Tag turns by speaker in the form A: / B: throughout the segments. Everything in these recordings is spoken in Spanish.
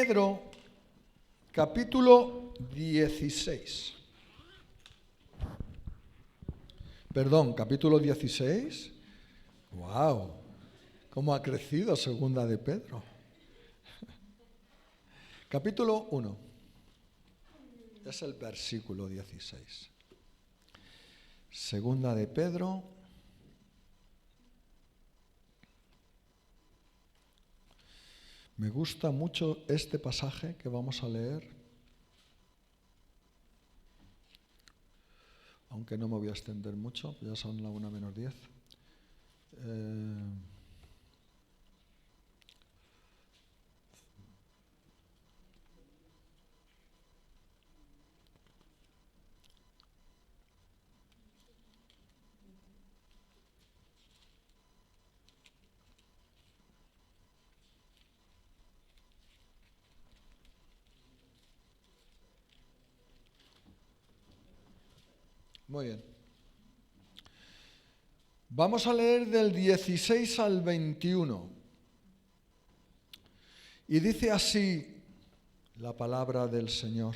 A: Pedro, capítulo 16. Perdón, capítulo 16. ¡Wow! ¿Cómo ha crecido segunda de Pedro? Capítulo 1. Es el versículo 16. Segunda de Pedro. Me gusta mucho este pasaje que vamos a leer, aunque no me voy a extender mucho, ya son la 1:10. Muy bien. Vamos a leer del 16 al 21. Y dice así la palabra del Señor.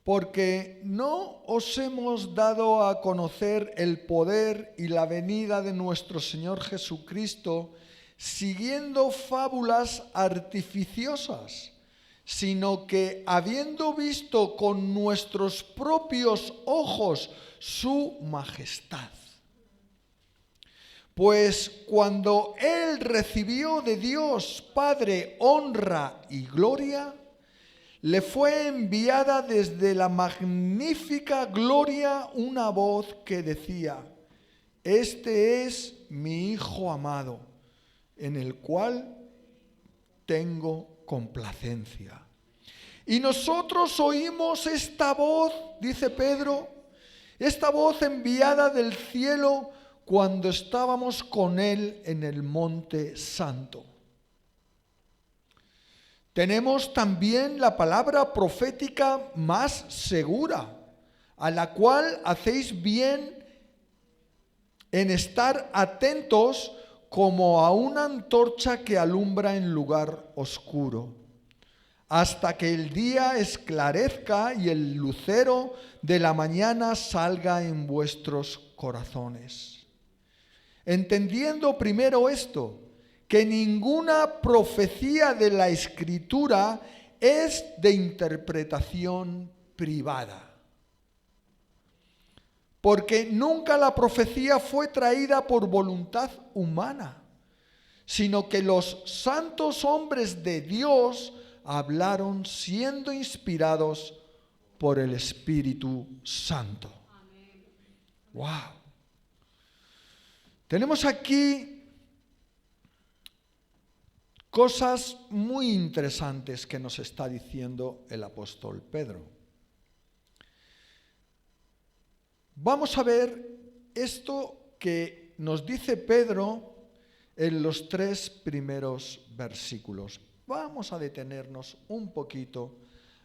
A: Porque no os hemos dado a conocer el poder y la venida de nuestro Señor Jesucristo siguiendo fábulas artificiosas, sino que habiendo visto con nuestros propios ojos su majestad. Pues cuando Él recibió de Dios Padre honra y gloria, le fue enviada desde la magnífica gloria una voz que decía: Este es mi Hijo amado, en el cual tengo complacencia. Y nosotros oímos esta voz, dice Pedro, esta voz enviada del cielo cuando estábamos con Él en el Monte Santo. Tenemos también la palabra profética más segura, a la cual hacéis bien en estar atentos como a una antorcha que alumbra en lugar oscuro, hasta que el día esclarezca y el lucero de la mañana salga en vuestros corazones. Entendiendo primero esto, que ninguna profecía de la Escritura es de interpretación privada. Porque nunca la profecía fue traída por voluntad humana, sino que los santos hombres de Dios hablaron siendo inspirados por el Espíritu Santo. Amén. ¡Wow! Tenemos aquí cosas muy interesantes que nos está diciendo el apóstol Pedro. Vamos a ver esto que nos dice Pedro en los 3 primeros versículos. Vamos a detenernos un poquito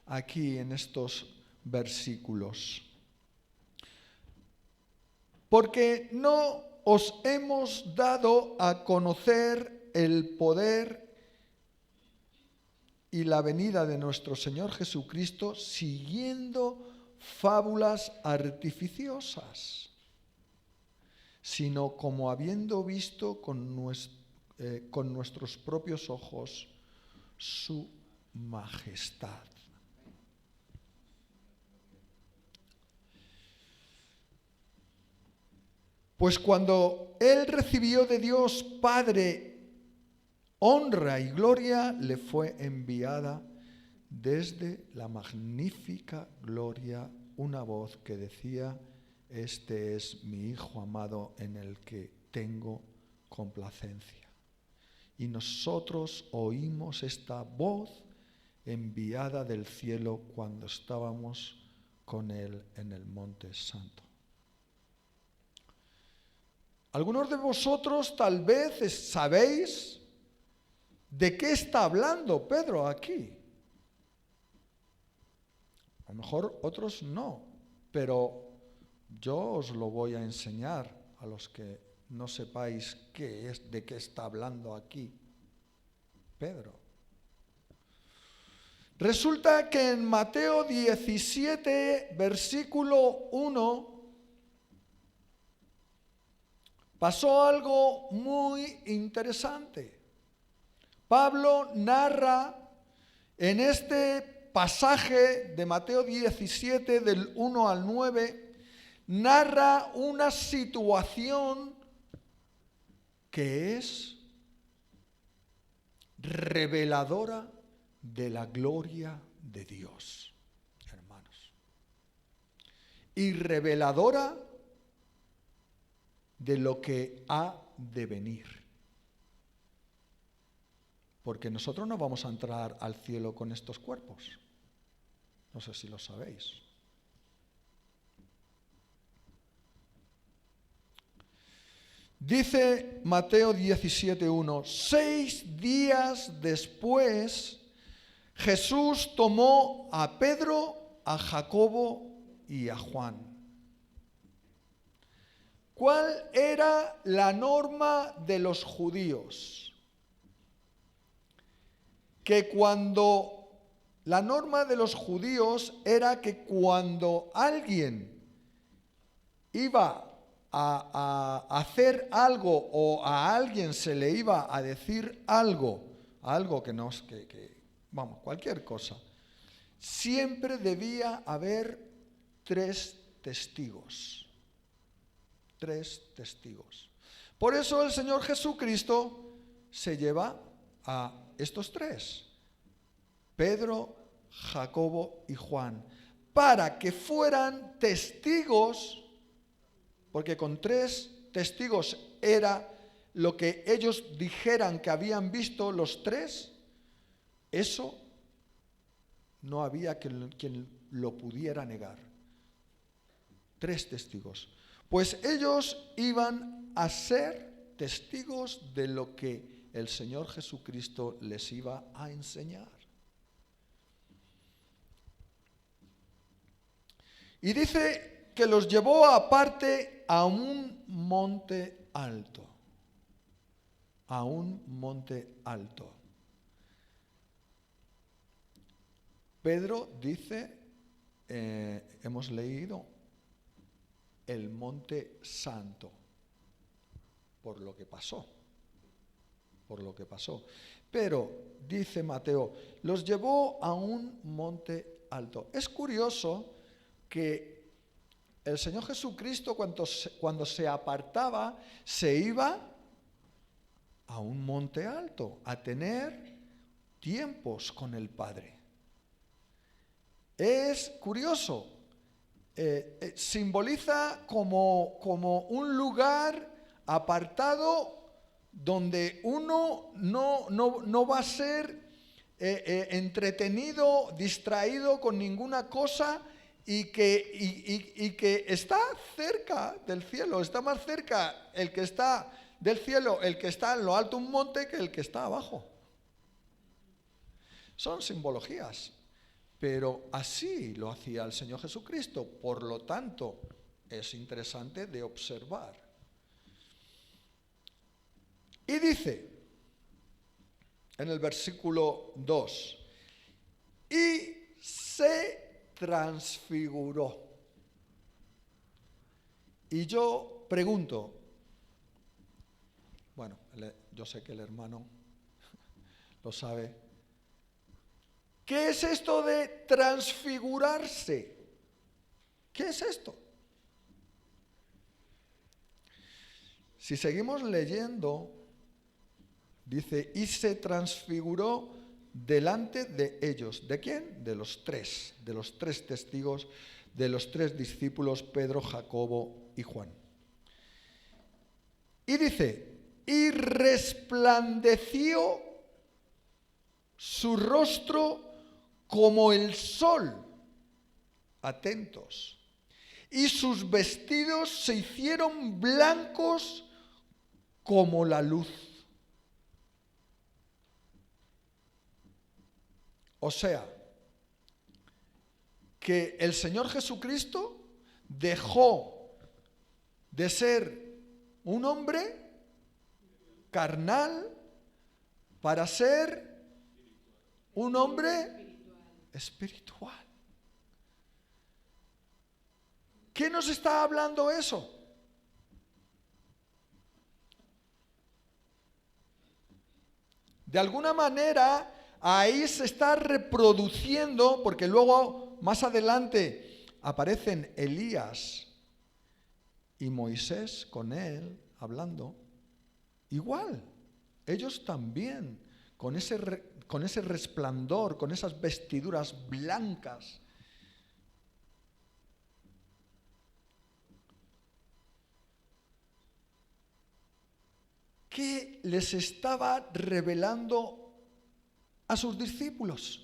A: aquí en estos versículos. Porque no os hemos dado a conocer el poder y la venida de nuestro Señor Jesucristo siguiendo fábulas artificiosas, sino como habiendo visto con nuestros propios ojos su majestad. Pues cuando Él recibió de Dios Padre honra y gloria, le fue enviada desde la magnífica gloria una voz que decía: Este es mi Hijo amado en el que tengo complacencia. Y nosotros oímos esta voz enviada del cielo cuando estábamos con Él en el Monte Santo. Algunos de vosotros tal vez sabéis ¿de qué está hablando Pedro aquí? A lo mejor otros no, pero yo os lo voy a enseñar a los que no sepáis de qué está hablando aquí Pedro. Resulta que en Mateo 17, versículo 1, pasó algo muy interesante. Pablo narra en este pasaje de Mateo 17, del 1 al 9, narra una situación que es reveladora de la gloria de Dios, hermanos. Y reveladora de lo que ha de venir. Porque nosotros no vamos a entrar al cielo con estos cuerpos. No sé si lo sabéis. Dice Mateo 17:1, 6 días después, Jesús tomó a Pedro, a Jacobo y a Juan. ¿Cuál era la norma de los judíos? La norma de los judíos era que cuando alguien iba a hacer algo o a alguien se le iba a decir algo vamos, cualquier cosa, siempre debía haber 3 testigos. 3 testigos. Por eso el Señor Jesucristo se lleva a estos 3, Pedro, Jacobo y Juan, para que fueran testigos, porque con 3 testigos era lo que ellos dijeran que habían visto los 3, eso no había quien lo pudiera negar. 3 testigos. Pues ellos iban a ser testigos de lo que el Señor Jesucristo les iba a enseñar. Y dice que los llevó aparte a un monte alto. A un monte alto. Pedro dice, hemos leído, el monte santo, por lo que pasó. Pero, dice Mateo, los llevó a un monte alto. Es curioso que el Señor Jesucristo cuando se apartaba, se iba a un monte alto, a tener tiempos con el Padre. Es curioso, simboliza como un lugar apartado donde uno no va a ser entretenido, distraído con ninguna cosa y que está cerca del cielo, está más cerca el que está del cielo, el que está en lo alto de un monte, que el que está abajo. Son simbologías, pero así lo hacía el Señor Jesucristo, por lo tanto es interesante de observar. Y dice en el versículo 2, y se transfiguró. Y yo pregunto, bueno, yo sé que el hermano lo sabe, ¿qué es esto de transfigurarse? ¿Qué es esto? Si seguimos leyendo, dice, y se transfiguró delante de ellos. ¿De quién? De los 3 testigos, de los 3 discípulos, Pedro, Jacobo y Juan. Y dice, y resplandeció su rostro como el sol. Atentos. Y sus vestidos se hicieron blancos como la luz. O sea, que el Señor Jesucristo dejó de ser un hombre carnal para ser un hombre espiritual. ¿Qué nos está hablando eso? De alguna manera, ahí se está reproduciendo, porque luego, más adelante, aparecen Elías y Moisés con él, hablando. Igual, ellos también, con ese resplandor, con esas vestiduras blancas. ¿Qué les estaba revelando a sus discípulos?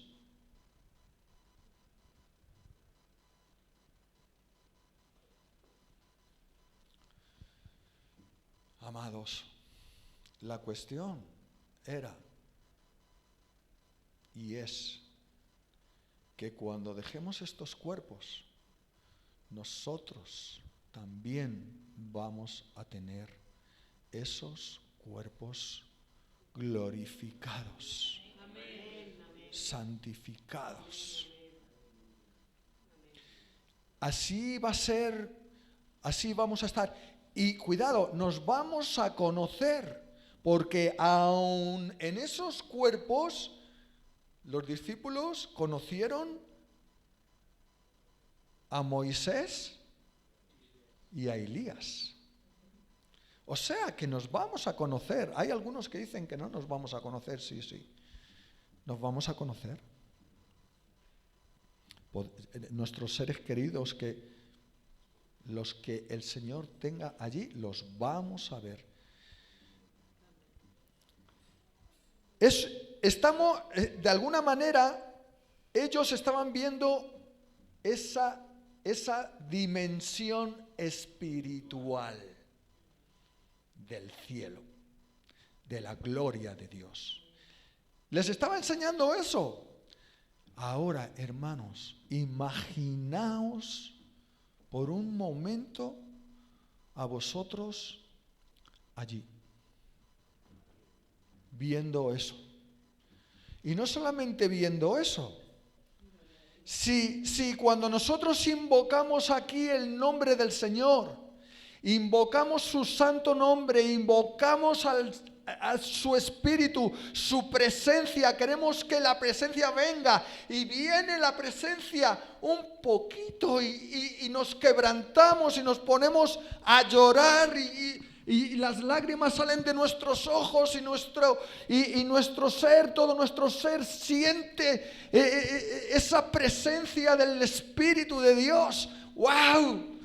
A: Amados, la cuestión era y es que cuando dejemos estos cuerpos, nosotros también vamos a tener esos cuerpos glorificados, santificados. Así va a ser, así vamos a estar. Y cuidado, nos vamos a conocer, porque aún en esos cuerpos, los discípulos conocieron a Moisés y a Elías. O sea que nos vamos a conocer. Hay algunos que dicen que no nos vamos a conocer. Sí, sí. Nos vamos a conocer. Nuestros seres queridos, que los que el Señor tenga allí, los vamos a ver. Estamos, de alguna manera, ellos estaban viendo esa dimensión espiritual del cielo, de la gloria de Dios. Les estaba enseñando eso. Ahora, hermanos, imaginaos por un momento a vosotros allí, viendo eso. Y no solamente viendo eso, si cuando nosotros invocamos aquí el nombre del Señor, invocamos su santo nombre, invocamos a su espíritu, su presencia, queremos que la presencia venga, y viene la presencia un poquito y nos quebrantamos y nos ponemos a llorar y las lágrimas salen de nuestros ojos y nuestro ser, todo nuestro ser siente esa presencia del Espíritu de Dios. ¡Wow!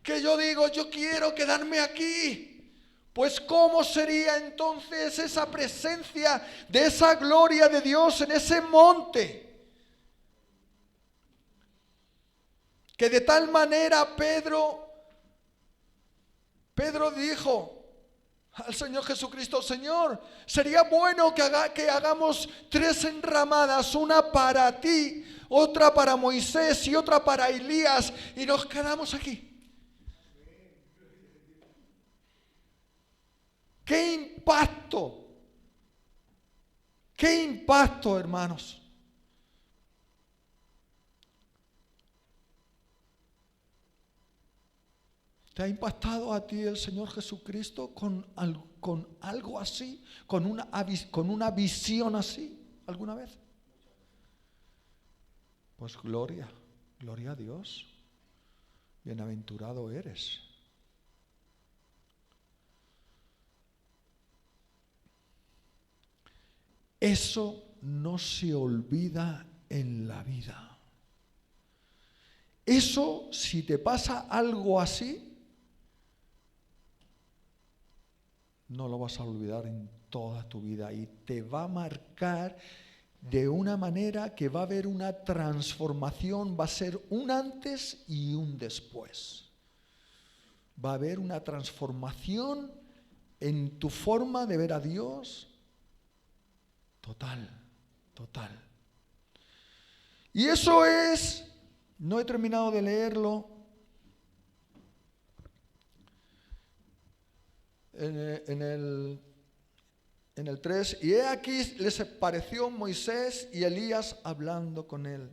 A: Que yo digo, yo quiero quedarme aquí. Pues ¿cómo sería entonces esa presencia de esa gloria de Dios en ese monte? Que de tal manera Pedro dijo al Señor Jesucristo: Señor, sería bueno que hagamos 3 enramadas, una para ti, otra para Moisés y otra para Elías, y nos quedamos aquí. ¡Qué impacto! ¡Qué impacto, hermanos! ¿Te ha impactado a ti el Señor Jesucristo con algo así? ¿Con una visión así alguna vez? Pues gloria a Dios. Bienaventurado eres. Eso no se olvida en la vida. Eso, si te pasa algo así, no lo vas a olvidar en toda tu vida y te va a marcar de una manera que va a haber una transformación, va a ser un antes y un después. Va a haber una transformación en tu forma de ver a Dios. Total. Y eso es, no he terminado de leerlo, en en el 3, y he aquí les pareció Moisés y Elías hablando con él.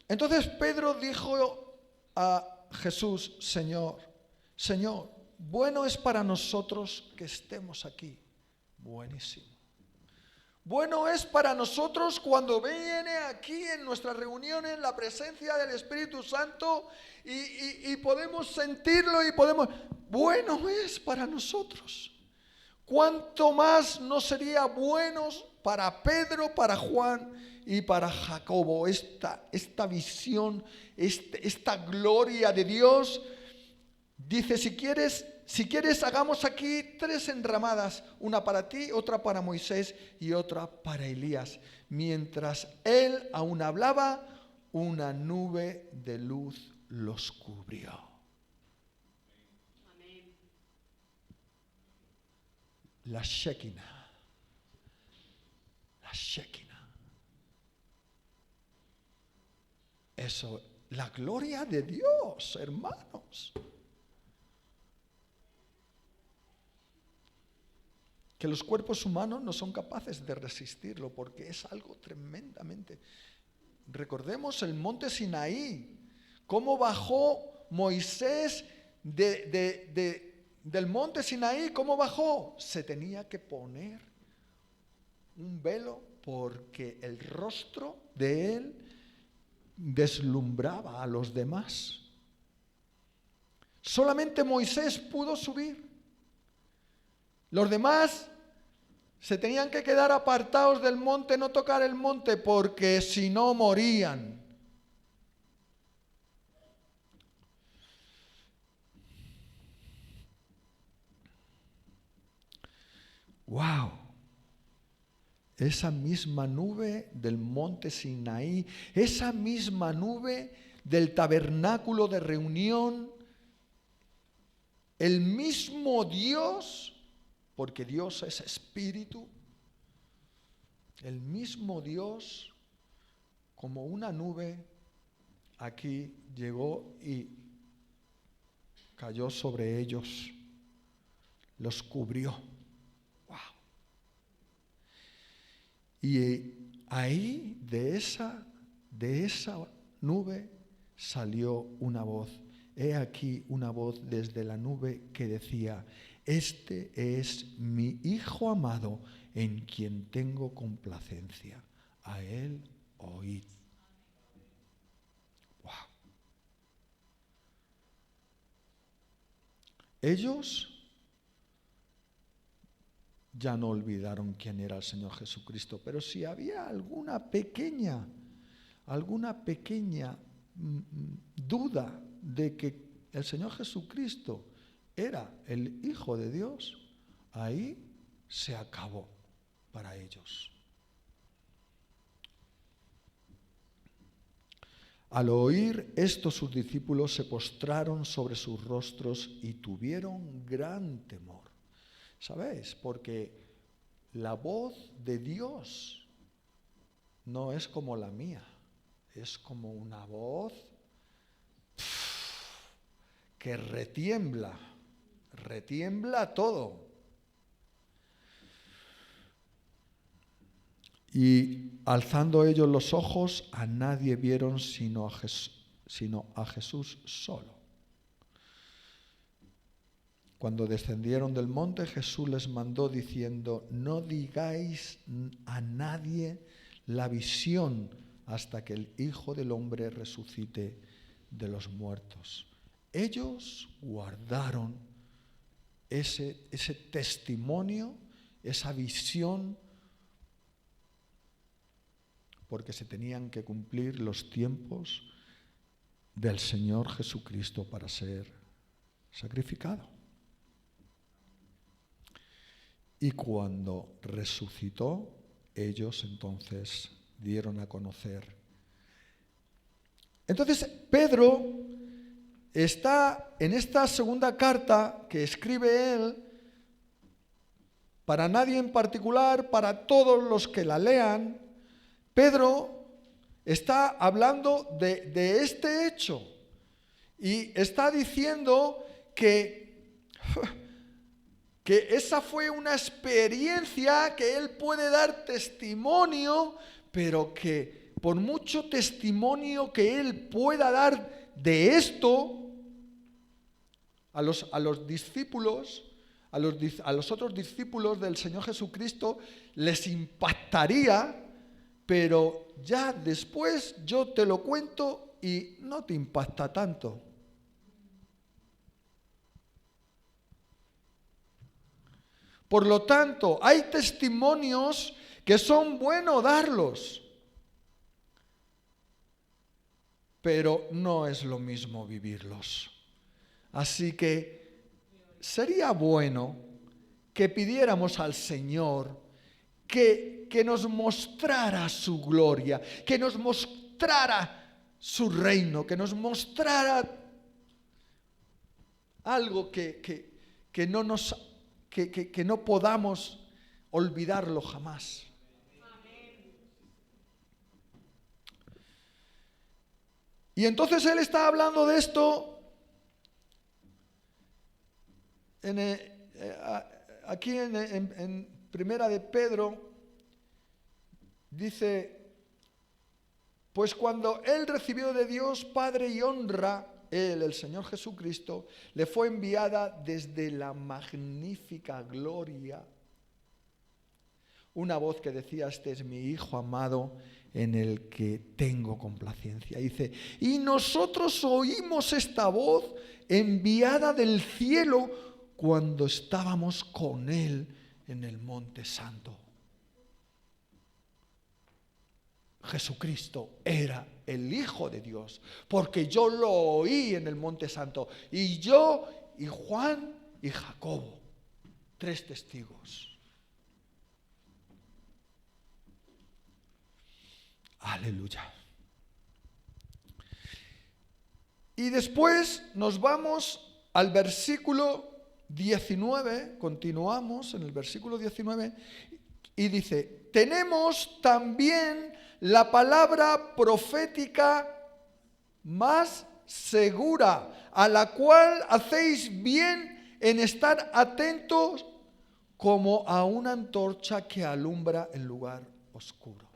A: Entonces Pedro dijo a Jesús: Señor, bueno es para nosotros que estemos aquí. Buenísimo. Bueno es para nosotros cuando viene aquí en nuestras reuniones la presencia del Espíritu Santo y podemos sentirlo y podemos... Bueno es para nosotros. ¿Cuánto más no sería bueno para Pedro, para Juan y para Jacobo esta visión, esta gloria de Dios? Dice, si quieres hagamos aquí 3 enramadas, una para ti, otra para Moisés y otra para Elías. Mientras él aún hablaba, una nube de luz los cubrió. Amén. La Shekinah. Eso, la gloria de Dios, hermanos. Que los cuerpos humanos no son capaces de resistirlo porque es algo tremendamente... Recordemos el monte Sinaí, cómo bajó Moisés del monte Sinaí, cómo bajó. Se tenía que poner un velo porque el rostro de él deslumbraba a los demás. Solamente Moisés pudo subir. Los demás se tenían que quedar apartados del monte, no tocar el monte, porque si no morían. ¡Wow! Esa misma nube del monte Sinaí, esa misma nube del tabernáculo de reunión, el mismo Dios, porque Dios es espíritu, el mismo Dios, como una nube, aquí llegó y cayó sobre ellos, los cubrió. ¡Wow! Y ahí de esa nube salió una voz. He aquí una voz desde la nube que decía: este es mi Hijo amado, en quien tengo complacencia. A él oíd. Wow. Ellos ya no olvidaron quién era el Señor Jesucristo, pero si había alguna pequeña duda de que el Señor Jesucristo era el Hijo de Dios, ahí se acabó para ellos. Al oír esto, sus discípulos se postraron sobre sus rostros y tuvieron gran temor. ¿Sabéis? Porque la voz de Dios no es como la mía, es como una voz que retiembla todo. Y alzando ellos los ojos, a nadie vieron sino a Jesús solo. Cuando descendieron del monte, Jesús les mandó diciendo: no digáis a nadie la visión hasta que el Hijo del Hombre resucite de los muertos. Ellos guardaron ese testimonio, esa visión, porque se tenían que cumplir los tiempos del Señor Jesucristo para ser sacrificado. Y cuando resucitó, ellos entonces dieron a conocer. Entonces Pedro está en esta segunda carta que escribe él, para nadie en particular, para todos los que la lean. Pedro está hablando de este hecho y está diciendo que que esa fue una experiencia que él puede dar testimonio, pero que por mucho testimonio que él pueda dar de esto a los discípulos, a los otros discípulos del Señor Jesucristo, les impactaría, pero ya después yo te lo cuento y no te impacta tanto. Por lo tanto, hay testimonios que son buenos darlos, pero no es lo mismo vivirlos. Así que sería bueno que pidiéramos al Señor que nos mostrara su gloria, que nos mostrara su reino, que nos mostrara algo que no podamos olvidarlo jamás. Y entonces él está hablando de esto aquí en Primera de Pedro. Dice: pues cuando él recibió de Dios Padre y honra, él, el Señor Jesucristo, le fue enviada desde la magnífica gloria una voz que decía: este es mi Hijo amado, en el que tengo complacencia. Dice: y nosotros oímos esta voz enviada del cielo cuando estábamos con él en el Monte Santo. Jesucristo era el Hijo de Dios, porque yo lo oí en el Monte Santo, y yo, y Juan, y Jacobo, 3 testigos. Aleluya. Y después nos vamos al versículo 19, continuamos en el versículo 19, y dice: tenemos también la palabra profética más segura, a la cual hacéis bien en estar atentos como a una antorcha que alumbra en lugar oscuro.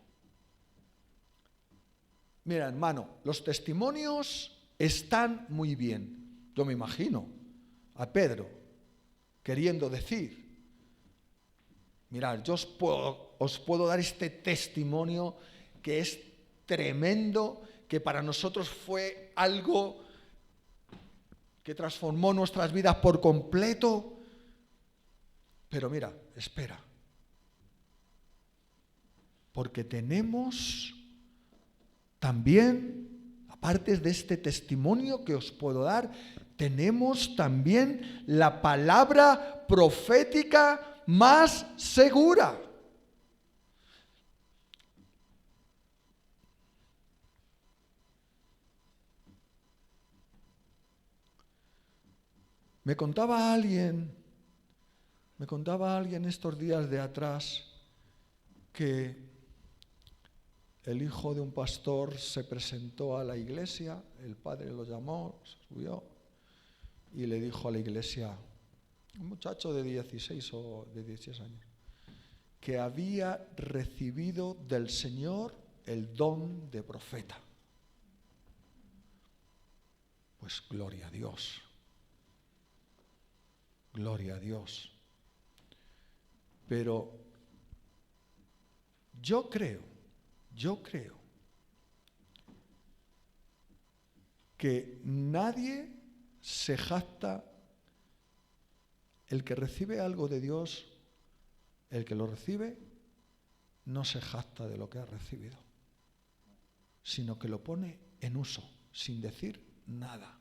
A: Mira, hermano, los testimonios están muy bien. Yo me imagino a Pedro queriendo decir: mirad, yo os puedo dar este testimonio que es tremendo, que para nosotros fue algo que transformó nuestras vidas por completo. Pero mira, espera, porque tenemos también, aparte de este testimonio que os puedo dar, tenemos también la palabra profética más segura. Me contaba alguien estos días de atrás que el hijo de un pastor se presentó a la iglesia, el padre lo llamó, se subió y le dijo a la iglesia, un muchacho de 16 o de 16 años, que había recibido del Señor el don de profeta. Pues gloria a Dios. Gloria a Dios. Pero yo creo que nadie se jacta, el que recibe algo de Dios, el que lo recibe, no se jacta de lo que ha recibido, sino que lo pone en uso, sin decir nada.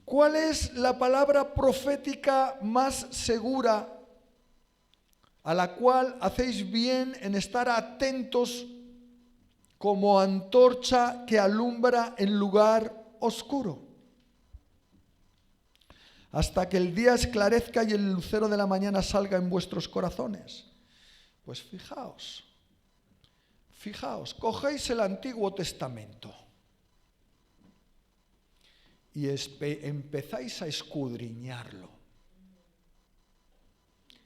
A: ¿Cuál es la palabra profética más segura a la cual hacéis bien en estar atentos como antorcha que alumbra en lugar oscuro? Hasta que el día esclarezca y el lucero de la mañana salga en vuestros corazones. Pues fijaos, cogéis el Antiguo Testamento. y empezáis a escudriñarlo.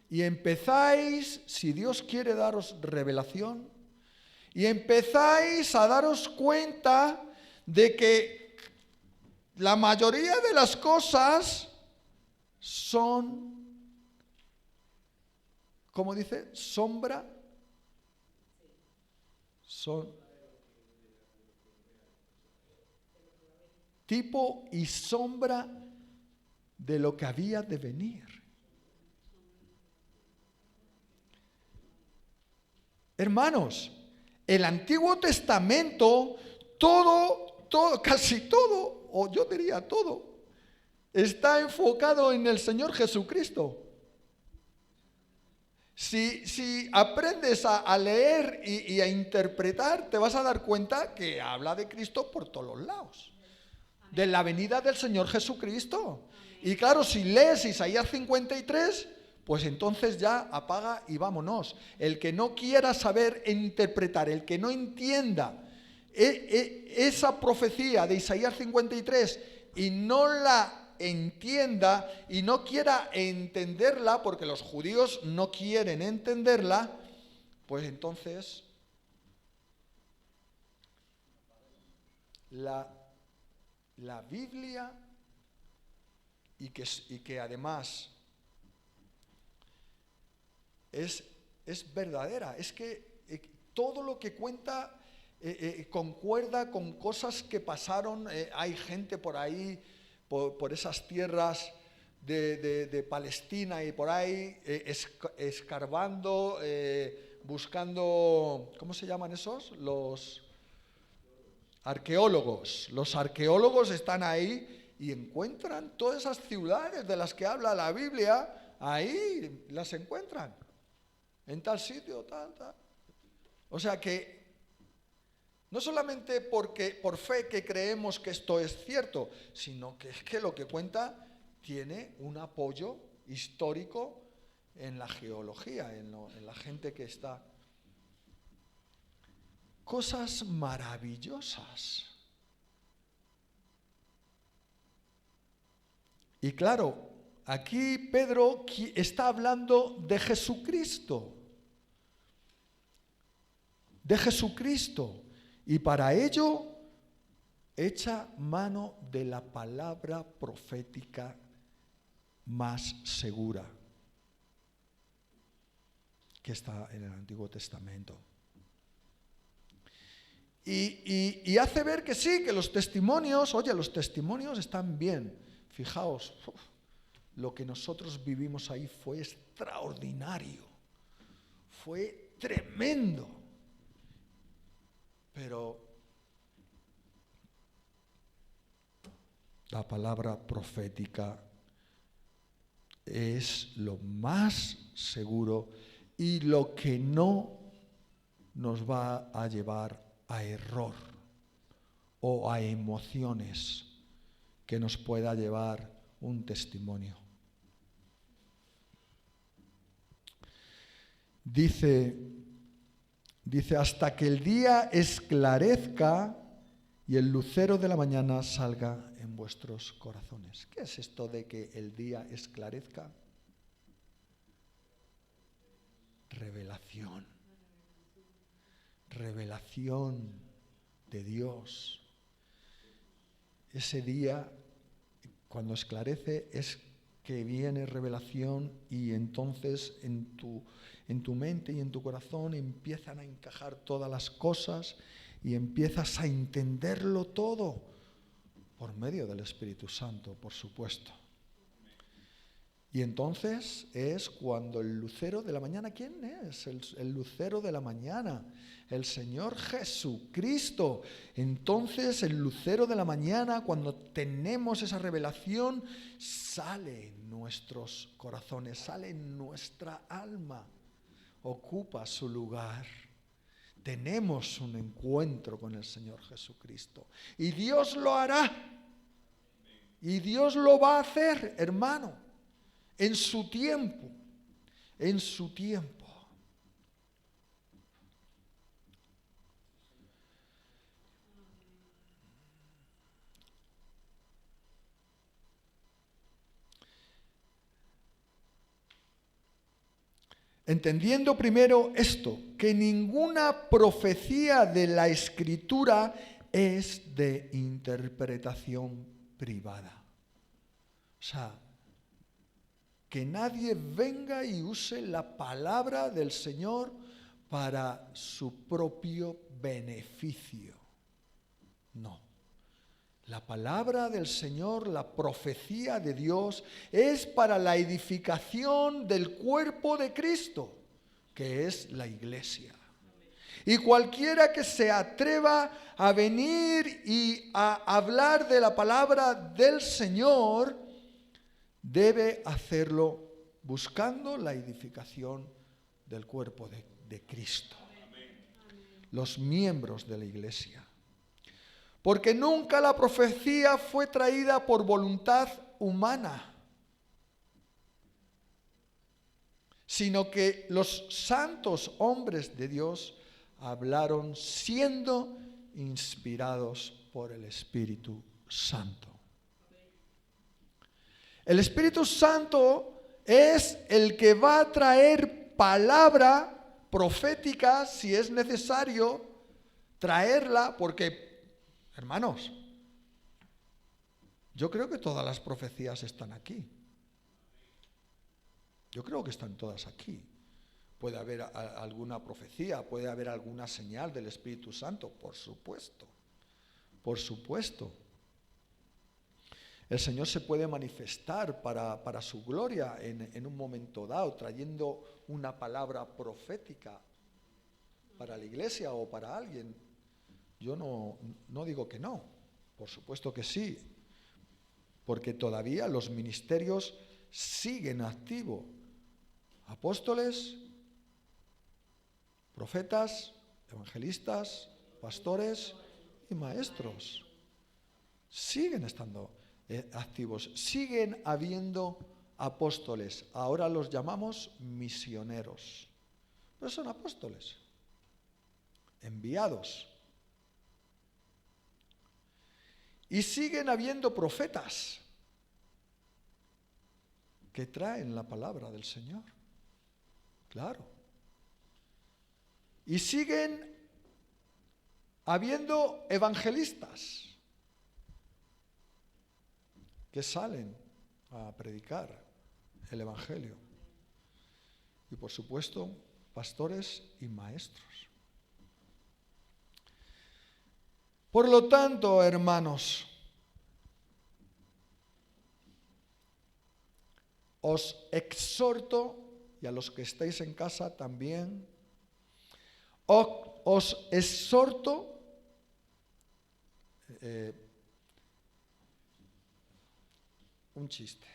A: Y empezáis, si Dios quiere daros revelación, y empezáis a daros cuenta de que la mayoría de las cosas son, ¿cómo dice? Sombra. Son tipo y sombra de lo que había de venir. Hermanos, el Antiguo Testamento, casi todo, o yo diría todo, está enfocado en el Señor Jesucristo. Si aprendes a leer y a interpretar, te vas a dar cuenta que habla de Cristo por todos los lados. De la venida del Señor Jesucristo. Y claro, si lees Isaías 53, pues entonces ya apaga y vámonos. El que no quiera saber interpretar, el que no entienda esa profecía de Isaías 53 y no la entienda y no quiera entenderla, porque los judíos no quieren entenderla, pues entonces la Biblia y que además es verdadera, es que todo lo que cuenta concuerda con cosas que pasaron. Hay gente por ahí, por esas tierras de Palestina y por ahí, escarbando, buscando, ¿cómo se llaman esos? Los arqueólogos. Los arqueólogos están ahí y encuentran todas esas ciudades de las que habla la Biblia, ahí las encuentran. En tal sitio, tal. O sea que no solamente por fe que creemos que esto es cierto, sino que es que lo que cuenta tiene un apoyo histórico en la geología, en la gente que está. Cosas maravillosas. Y claro, aquí Pedro está hablando de Jesucristo. De Jesucristo. Y para ello echa mano de la palabra profética más segura que está en el Antiguo Testamento. Y hace ver que sí, que los testimonios están bien. Fijaos, lo que nosotros vivimos ahí fue extraordinario, fue tremendo. Pero la palabra profética es lo más seguro y lo que no nos va a llevar a error o a emociones que nos pueda llevar un testimonio. Dice, hasta que el día esclarezca y el lucero de la mañana salga en vuestros corazones. ¿Qué es esto de que el día esclarezca? Revelación. Revelación de Dios. Ese día, cuando esclarece, es que viene revelación y entonces en tu mente y en tu corazón empiezan a encajar todas las cosas y empiezas a entenderlo todo por medio del Espíritu Santo, por supuesto. Y entonces es cuando el lucero de la mañana, ¿quién es? El lucero de la mañana, el Señor Jesucristo. Entonces el lucero de la mañana, cuando tenemos esa revelación, sale en nuestros corazones, sale en nuestra alma, ocupa su lugar. Tenemos un encuentro con el Señor Jesucristo. Y Dios lo hará. Y Dios lo va a hacer, hermano. En su tiempo, en su tiempo. Entendiendo primero esto, que ninguna profecía de la Escritura es de interpretación privada. O sea, que nadie venga y use la palabra del Señor para su propio beneficio. No. La palabra del Señor, la profecía de Dios, es para la edificación del cuerpo de Cristo, que es la iglesia. Y cualquiera que se atreva a venir y a hablar de la palabra del Señor, debe hacerlo buscando la edificación del cuerpo de Cristo, los miembros de la iglesia. Porque nunca la profecía fue traída por voluntad humana, sino que los santos hombres de Dios hablaron siendo inspirados por el Espíritu Santo. El Espíritu Santo es el que va a traer palabra profética si es necesario traerla, porque hermanos, yo creo que todas las profecías están aquí. Yo creo que están todas aquí. Puede haber alguna profecía, puede haber alguna señal del Espíritu Santo, por supuesto. Por supuesto. El Señor se puede manifestar para su gloria en un momento dado, trayendo una palabra profética para la iglesia o para alguien. Yo no digo que no, por supuesto que sí, porque todavía los ministerios siguen activos. Apóstoles, profetas, evangelistas, pastores y maestros siguen estando activos, siguen habiendo apóstoles. Ahora los llamamos misioneros, pero son apóstoles, enviados. Y siguen habiendo profetas que traen la palabra del Señor. Claro. Y siguen habiendo evangelistas que salen a predicar el Evangelio. Y por supuesto, pastores y maestros. Por lo tanto, hermanos, os exhorto, y a los que estáis en casa también, os exhorto, un chiste.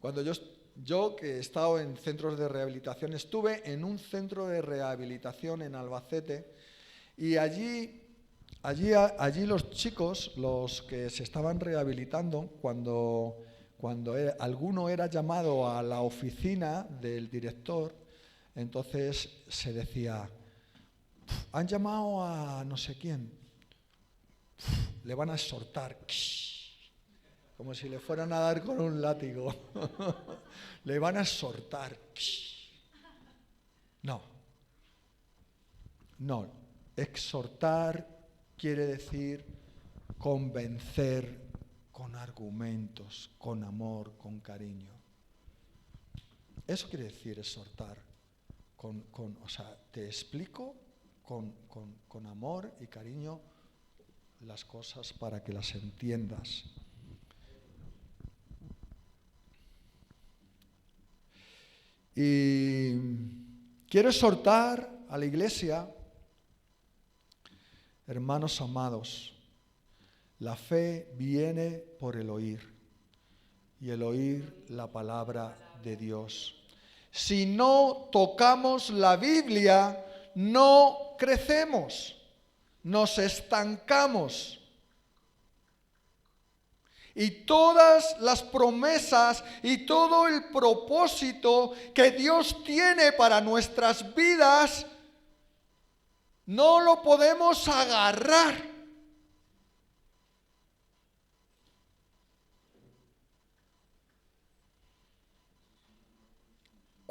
A: Cuando yo que he estado en centros de rehabilitación, estuve en un centro de rehabilitación en Albacete, y allí los chicos, los que se estaban rehabilitando, cuando alguno era llamado a la oficina del director, entonces se decía, han llamado a no sé quién, le van a exhortar, como si le fueran a dar con un látigo. Le van a exhortar. No, exhortar quiere decir convencer con argumentos, con amor, con cariño. Eso quiere decir exhortar. O sea, te explico con amor y cariño las cosas para que las entiendas. Y quiero exhortar a la iglesia, hermanos amados, la fe viene por el oír, y el oír la palabra de Dios. Si no tocamos la Biblia, no crecemos, nos estancamos. Y todas las promesas y todo el propósito que Dios tiene para nuestras vidas, no lo podemos agarrar.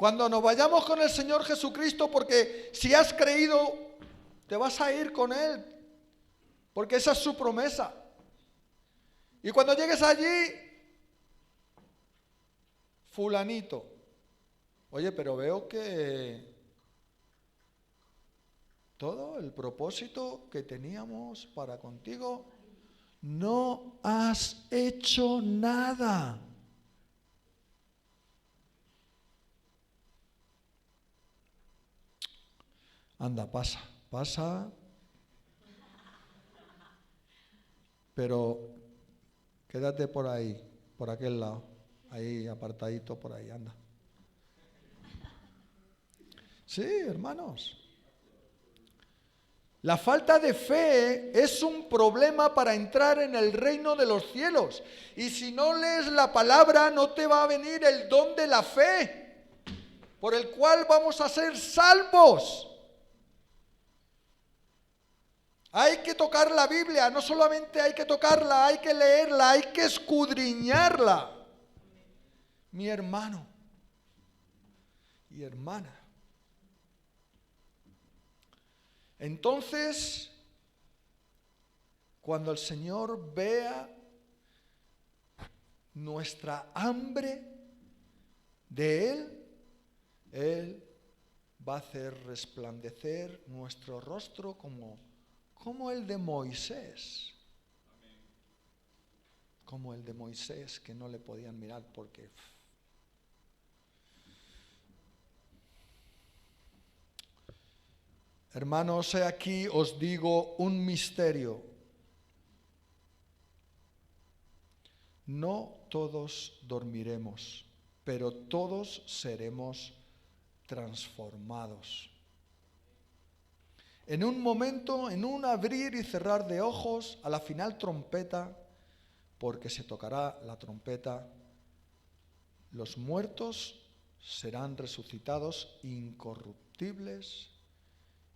A: Cuando nos vayamos con el Señor Jesucristo, porque si has creído, te vas a ir con Él, porque esa es su promesa. Y cuando llegues allí, fulanito, oye, pero veo que todo el propósito que teníamos para contigo, no has hecho nada. Anda, pasa, pero quédate por ahí, por aquel lado, ahí apartadito por ahí, anda. Sí, hermanos. La falta de fe es un problema para entrar en el reino de los cielos. Y si no lees la palabra, no te va a venir el don de la fe, por el cual vamos a ser salvos. Hay que tocar la Biblia, no solamente hay que tocarla, hay que leerla, hay que escudriñarla. Mi hermano y hermana. Entonces, cuando el Señor vea nuestra hambre de Él va a hacer resplandecer nuestro rostro como el de Moisés. Como el de Moisés, que no le podían mirar porque... Hermanos, he aquí os digo un misterio. No todos dormiremos, pero todos seremos transformados. En un momento, en un abrir y cerrar de ojos, a la final trompeta, porque se tocará la trompeta, los muertos serán resucitados incorruptibles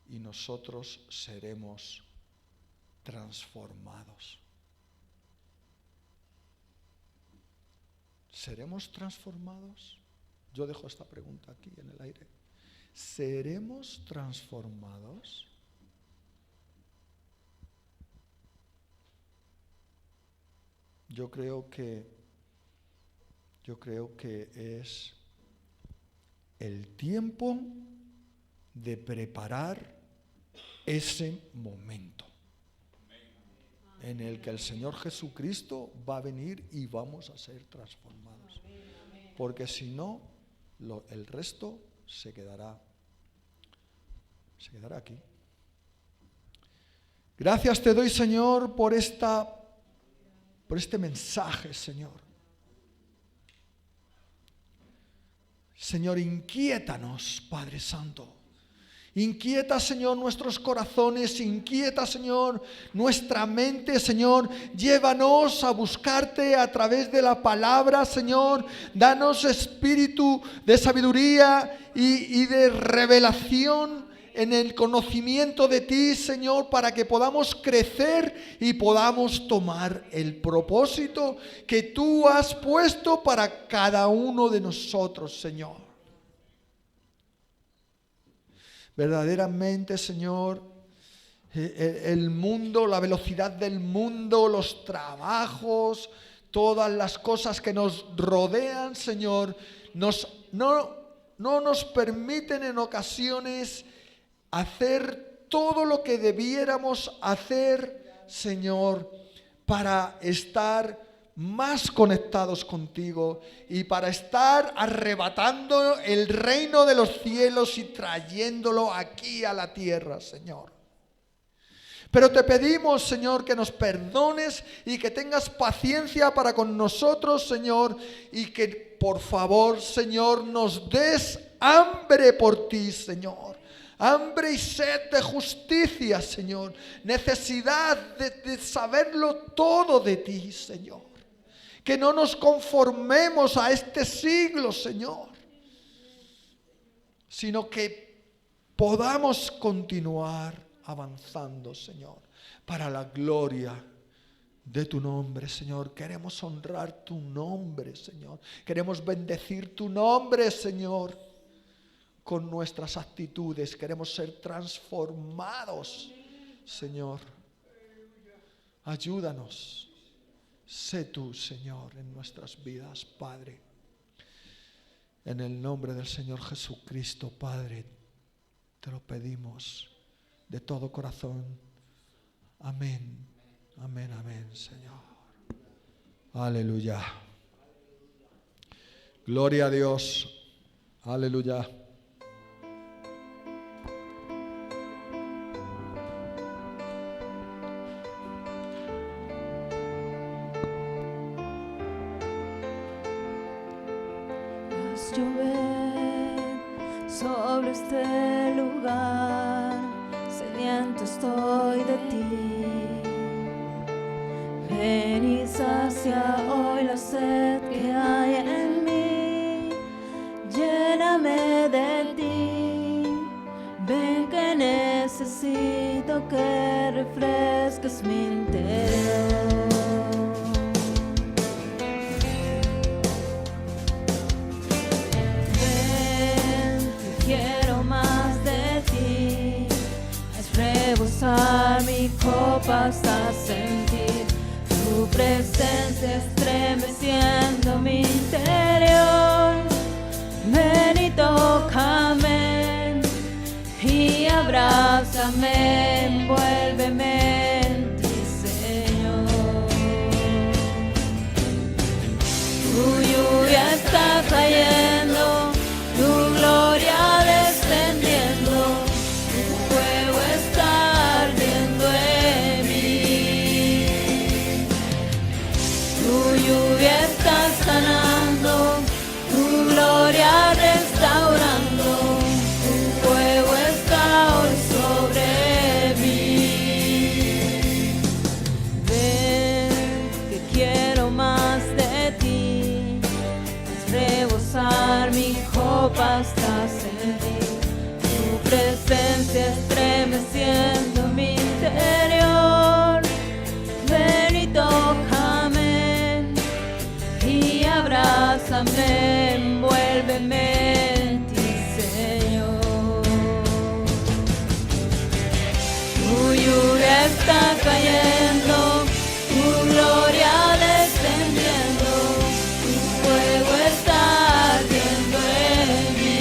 A: y nosotros seremos transformados. ¿Seremos transformados? Yo dejo esta pregunta aquí en el aire. ¿Seremos transformados? Yo creo que es el tiempo de preparar ese momento en el que el Señor Jesucristo va a venir y vamos a ser transformados. Porque si no, el resto se quedará aquí. Gracias te doy, Señor, por este mensaje, Señor. Señor, inquiétanos, Padre Santo. Inquieta, Señor, nuestros corazones, inquieta, Señor, nuestra mente, Señor. Llévanos a buscarte a través de la palabra, Señor. Danos espíritu de sabiduría y de revelación en el conocimiento de ti, Señor, para que podamos crecer y podamos tomar el propósito que tú has puesto para cada uno de nosotros, Señor. Verdaderamente, Señor, el mundo, la velocidad del mundo, los trabajos, todas las cosas que nos rodean, Señor, no nos permiten en ocasiones hacer todo lo que debiéramos hacer, Señor, para estar más conectados contigo y para estar arrebatando el reino de los cielos y trayéndolo aquí a la tierra, Señor. Pero te pedimos, Señor, que nos perdones y que tengas paciencia para con nosotros, Señor, y que por favor, Señor, nos des hambre por ti, Señor. Hambre y sed de justicia, Señor. Necesidad de saberlo todo de ti, Señor. Que no nos conformemos a este siglo, Señor, sino que podamos continuar avanzando, Señor, para la gloria de tu nombre, Señor. Queremos honrar tu nombre, Señor. Queremos bendecir tu nombre, Señor. con nuestras actitudes, queremos ser transformados, Señor. Ayúdanos. Sé tú, Señor, en nuestras vidas, Padre. En el nombre del Señor Jesucristo, Padre, te lo pedimos de todo corazón. Amén, amén, amén, Señor. Aleluya. Gloria a Dios. Aleluya.
B: Haz llover sobre este lugar, sediento estoy de ti. Ven y sacia hoy la sed que hay en mí, lléname de ti. Ven que necesito que refresques mi interior. Quiero más de ti, haz rebosar mi copa hasta sentir tu presencia estremeciendo mi interior. Ven y tócame y abrázame, envuélveme en ti, Señor. Tu lluvia está cayendo, tu gloria descendiendo, tu fuego está ardiendo en mí. Tu lluvia está sanando, tu gloria restaurando, tu fuego está hoy sobre mí. Ven que quiero más de ti, haz rebosar mi copa hasta sentir tu presencia estremeciendo mi interior. Ven y tócame y abrázame, envuélveme en ti, Señor. Tu lluvia está cayendo, tu gloria descendiendo, tu fuego está ardiendo en mí.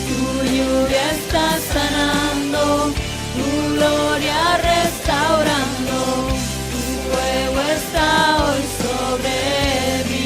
B: Tu lluvia está sanando, tu gloria restaurando, tu fuego está hoy sobre mí.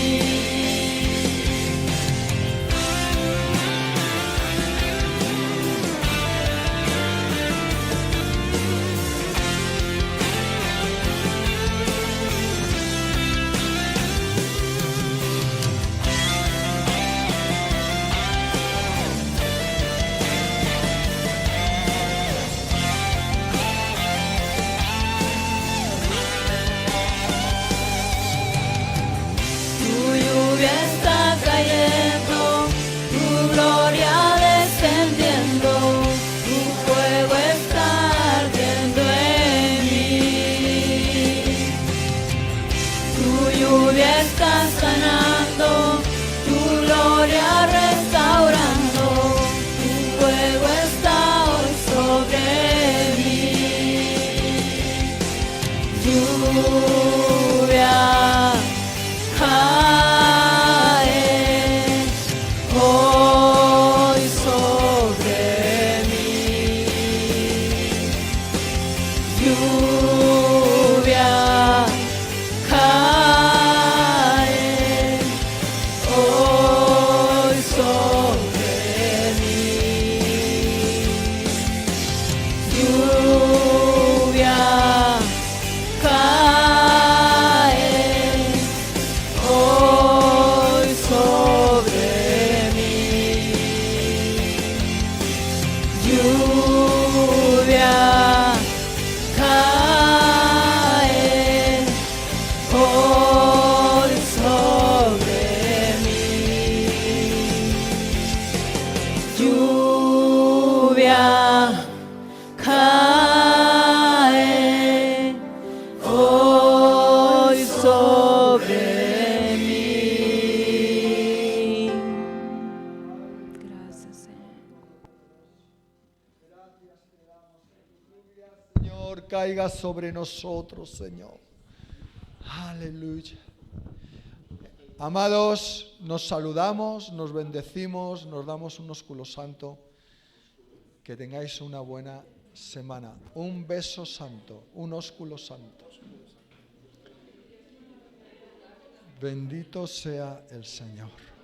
B: Tu lluvia está cayendo, tu gloria descendiendo, tu fuego está ardiendo en mí. Tu lluvia está sanando, tu gloria restaurando, tu fuego está hoy sobre mí. Lluvia cae hoy sobre mí. Lluvia cae hoy sobre mí. Lluvia cae hoy sobre mí. Lluvia cae hoy sobre mí. Lluvia cae hoy sobre mí.
A: Señor, caiga sobre nosotros, Señor. Aleluya. Amados, nos saludamos, nos bendecimos, nos damos un ósculo santo. Que tengáis una buena semana. Un beso santo, un ósculo santo. Bendito sea el Señor.